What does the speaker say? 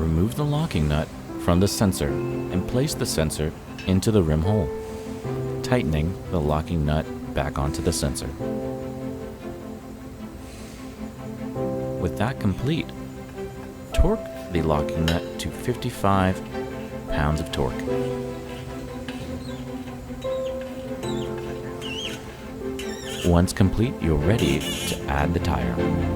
remove the locking nut from the sensor and place the sensor into the rim hole, tightening the locking nut back onto the sensor. With that complete, torque the locking nut to 55 pounds of torque. Once complete, you're ready to add the tire.